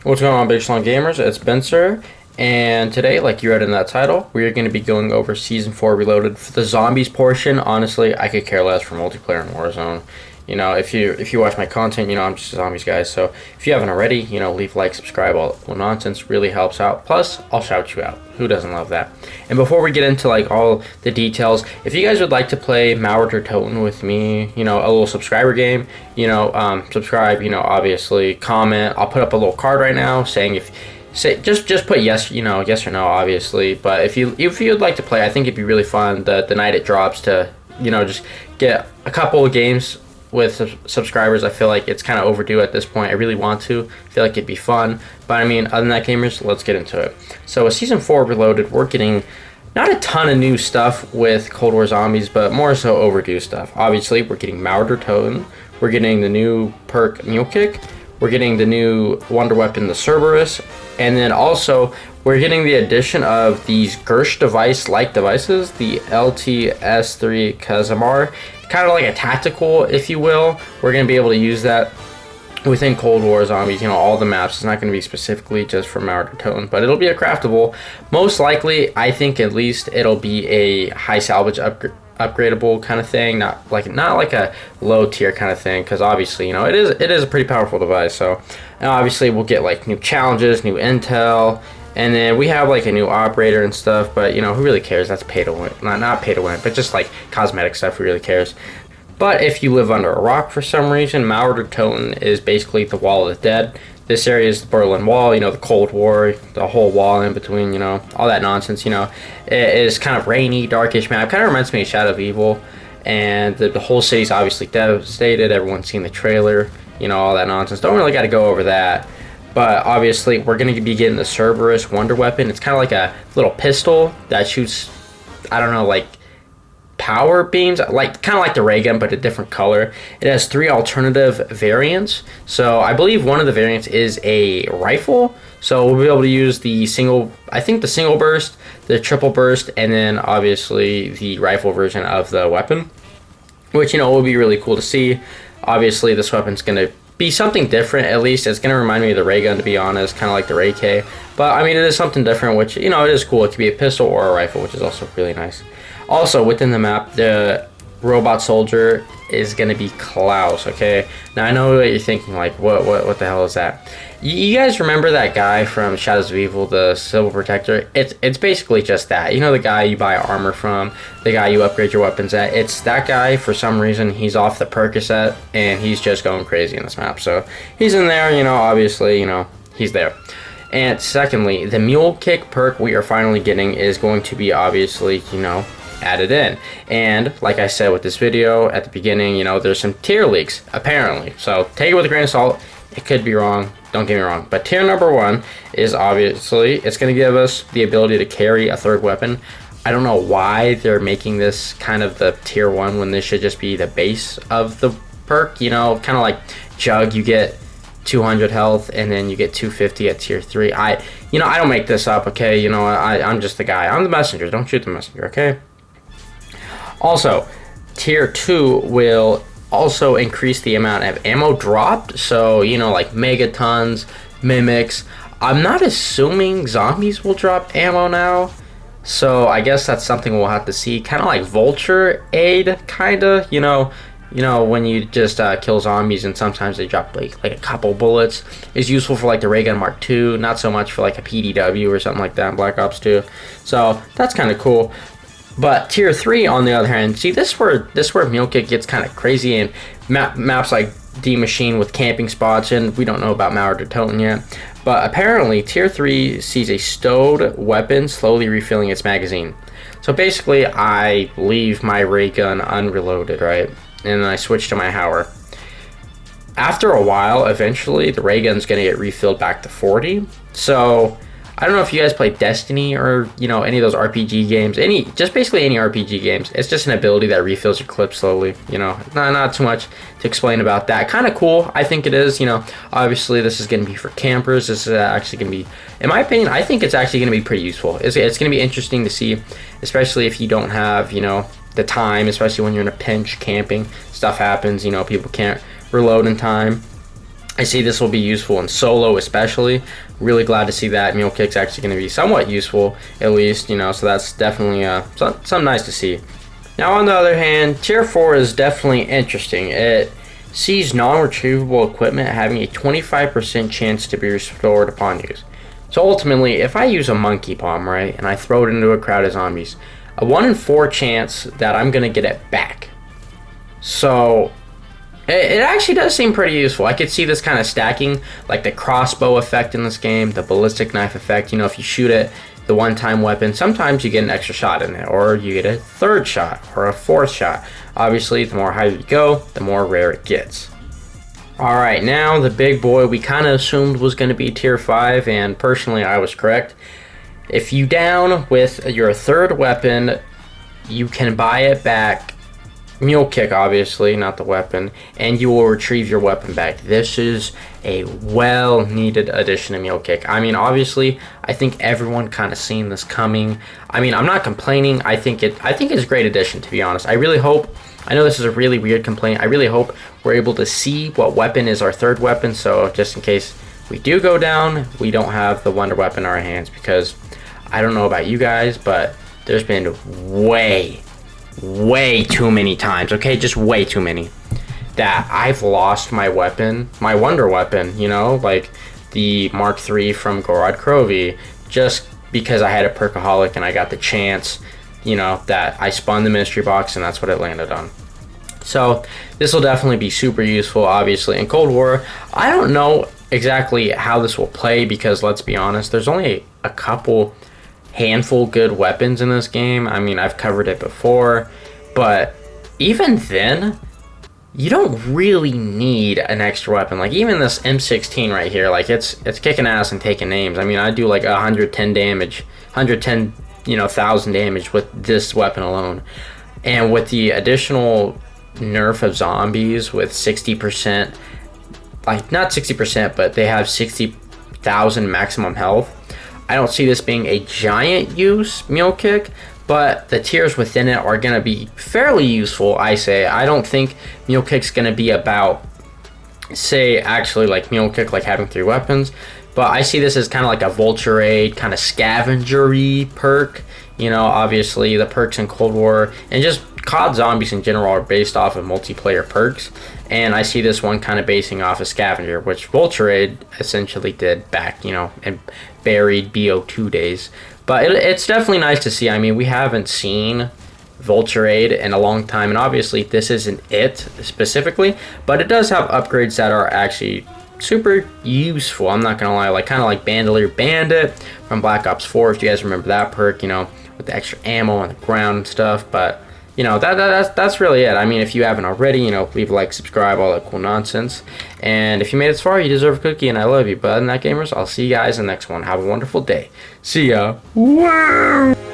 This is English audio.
What's going on, Big Schlong Gamers? It's Spencer, and today, like you read in that title, we are going to be going over Season 4 Reloaded. For the zombies portion, honestly, I could care less for multiplayer and Warzone. You know, if you watch my content, you know I'm just a zombies guy. So if you haven't already, you know, leave like, subscribe, all nonsense really helps out. Plus, I'll shout you out. Who doesn't love that? And before we get into like all the details, if you guys would like to play Mule or Toten with me, you know, a little subscriber game, you know, subscribe. You know, obviously comment. I'll put up a little card right now saying just put yes, you know, yes or no, obviously. But if you'd like to play, I think it'd be really fun the night it drops to, you know, just get a couple of games with subscribers. I feel like it's kind of overdue at this point. I really want to. I feel like it'd be fun. But I mean, other than that, gamers, let's get into it. So with Season 4 Reloaded, we're getting not a ton of new stuff with Cold War Zombies, but more so overdue stuff. Obviously, we're getting Mauer Toten. We're getting the new perk Mule Kick. We're getting the new wonder weapon, the Cerberus. And then also, we're getting the addition of these Gersh device-like devices, the LTS3 Kazamar. Kind of like a tactical, if you will. We're going to be able to use that within Cold War Zombies, you know, all the maps. It's not going to be specifically just for Mauer Toten, but it'll be a craftable. Most likely, I think at least it'll be a high salvage upgradable kind of thing, not like a low tier kind of thing, because obviously, you know, it is a pretty powerful device. So, and obviously, we'll get like new challenges, new intel. And then we have like a new operator and stuff, but you know, who really cares? That's pay to win. Not pay to win, but just like cosmetic stuff, who really cares? But if you live under a rock for some reason, Mauer Toten is basically the Wall of the Dead. This area is the Berlin Wall, you know, the Cold War, the whole wall in between, you know, all that nonsense, you know. It is kind of rainy, darkish map. Kind of reminds me of Shadow of Evil. And the whole city's obviously devastated. Everyone's seen the trailer, you know, all that nonsense. Don't really got to go over that. But obviously, we're going to be getting the Cerberus wonder weapon. It's kind of like a little pistol that shoots, I don't know, like power beams, like kind of like the ray gun, but a different color. It has 3 alternative variants. So I believe one of the variants is a rifle. So we'll be able to use the single burst, the triple burst, and then obviously the rifle version of the weapon, which, you know, will be really cool to see. Obviously, this weapon's going to be something different. At least it's going to remind me of the ray gun, to be honest, kind of like the Ray K. But I mean, it is something different, which, you know, it is cool. It could be a pistol or a rifle, which is also really nice. Also, within the map, the robot soldier is going to be Klaus, okay? Now, I know what you're thinking, like, what the hell is that? You guys remember that guy from Shadows of Evil, the Civil Protector? It's basically just that. You know, the guy you buy armor from, the guy you upgrade your weapons at. It's that guy. For some reason, he's off the Percocet, and he's just going crazy in this map. So, he's in there, you know, obviously, you know, he's there. And secondly, the Mule Kick perk we are finally getting is going to be, obviously, you know, added in. And like I said with this video at the beginning, you know, there's some tier leaks, apparently. So, take it with a grain of salt. It could be wrong. Don't get me wrong. But tier number 1 is obviously, it's going to give us the ability to carry a third weapon. I don't know why they're making this kind of the tier 1 when this should just be the base of the perk. You know, kind of like Jug, you get 200 health and then you get 250 at tier 3. I don't make this up, okay? You know, I'm just the guy. I'm the messenger. Don't shoot the messenger, okay? Also, tier 2 will also increase the amount of ammo dropped. So, you know, like megatons, mimics. I'm not assuming zombies will drop ammo now. So I guess that's something we'll have to see. Kind of like vulture aid, kind of. You know, when you just kill zombies and sometimes they drop like a couple bullets. Is useful for like the Ray Gun Mark II. Not so much for like a PDW or something like that in Black Ops 2. So that's kind of cool. But tier 3, on the other hand, see, this where Mule Kick gets kind of crazy, and maps like D Machine with camping spots, and we don't know about Mauer Toten yet. But apparently, tier 3 sees a stowed weapon slowly refilling its magazine. So basically, I leave my ray gun unreloaded, right? And then I switch to my Hauer. After a while, eventually, the ray gun's going to get refilled back to 40. So I don't know if you guys play Destiny or, you know, any of those RPG games, just basically any RPG games. It's just an ability that refills your clip slowly, you know. Not too much to explain about that. Kind of cool, I think it is, you know. Obviously, this is going to be for campers. This is actually going to be, in my opinion, I think it's actually going to be pretty useful. It's going to be interesting to see, especially if you don't have, you know, the time, especially when you're in a pinch camping. Stuff happens, you know, people can't reload in time. I see this will be useful in solo especially. Really glad to see that Mule Kick's actually going to be somewhat useful, at least, you know, so that's definitely something nice to see. Now, on the other hand, Tier 4 is definitely interesting. It sees non-retrievable equipment having a 25% chance to be restored upon use. So ultimately, if I use a monkey bomb, right, and I throw it into a crowd of zombies, a 1 in 4 chance that I'm going to get it back. So it actually does seem pretty useful. I could see this kind of stacking, like the crossbow effect in this game, the ballistic knife effect. You know, if you shoot it, the one-time weapon, sometimes you get an extra shot in it, or you get a third shot, or a fourth shot. Obviously, the more higher you go, the more rare it gets. Alright, now the big boy we kind of assumed was going to be Tier 5, and personally I was correct. If you down with your third weapon, you can buy it back. Mule Kick, obviously, not the weapon, and you will retrieve your weapon back. This is a well-needed addition to Mule Kick. I mean, obviously, I think everyone kind of seen this coming. I mean, I'm not complaining. I think it's a great addition, to be honest. I really hope, I know this is a really weird complaint, I really hope we're able to see what weapon is our third weapon, so just in case we do go down, we don't have the wonder weapon in our hands, because I don't know about you guys, but there's been way too many times, okay, just way too many, that I've lost my weapon, my wonder weapon, you know, like the Mark III from Gorod Krovi, just because I had a perkaholic and I got the chance, you know, that I spun the mystery box and that's what it landed on. So this will definitely be super useful, obviously. In Cold War, I don't know exactly how this will play, because let's be honest, there's only a couple handful good weapons in this game. I mean, I've covered it before, but even then, you don't really need an extra weapon. Like even this M16 right here, like it's kicking ass and taking names. I mean, I do like 110 damage, 110, you know, 1,000 damage with this weapon alone. And with the additional nerf of zombies with 60%, like not 60%, but they have 60,000 maximum health. I don't see this being a giant use Mule Kick, but the tiers within it are going to be fairly useful, I say. I don't think Mule Kick's going to be about, say, actually like Mule Kick, like having 3 weapons, but I see this as kind of like a Vulture Raid, kind of scavenger-y perk. You know, obviously the perks in Cold War and just COD zombies in general are based off of multiplayer perks, and I see this one kind of basing off of Scavenger, which Vulture Raid essentially did back, you know, in buried BO2 days. But it's definitely nice to see. I mean, we haven't seen Vulture Raid in a long time, and obviously this isn't it specifically, but it does have upgrades that are actually super useful. I'm not gonna lie, like kind of like Bandolier Bandit from Black Ops 4, if you guys remember that perk, you know, with the extra ammo on the ground and stuff. But you know, that's really it. I mean, if you haven't already, you know, leave a like, subscribe, all that cool nonsense. And if you made it this far, you deserve a cookie, and I love you. But other than that, gamers, I'll see you guys in the next one. Have a wonderful day. See ya. Wow.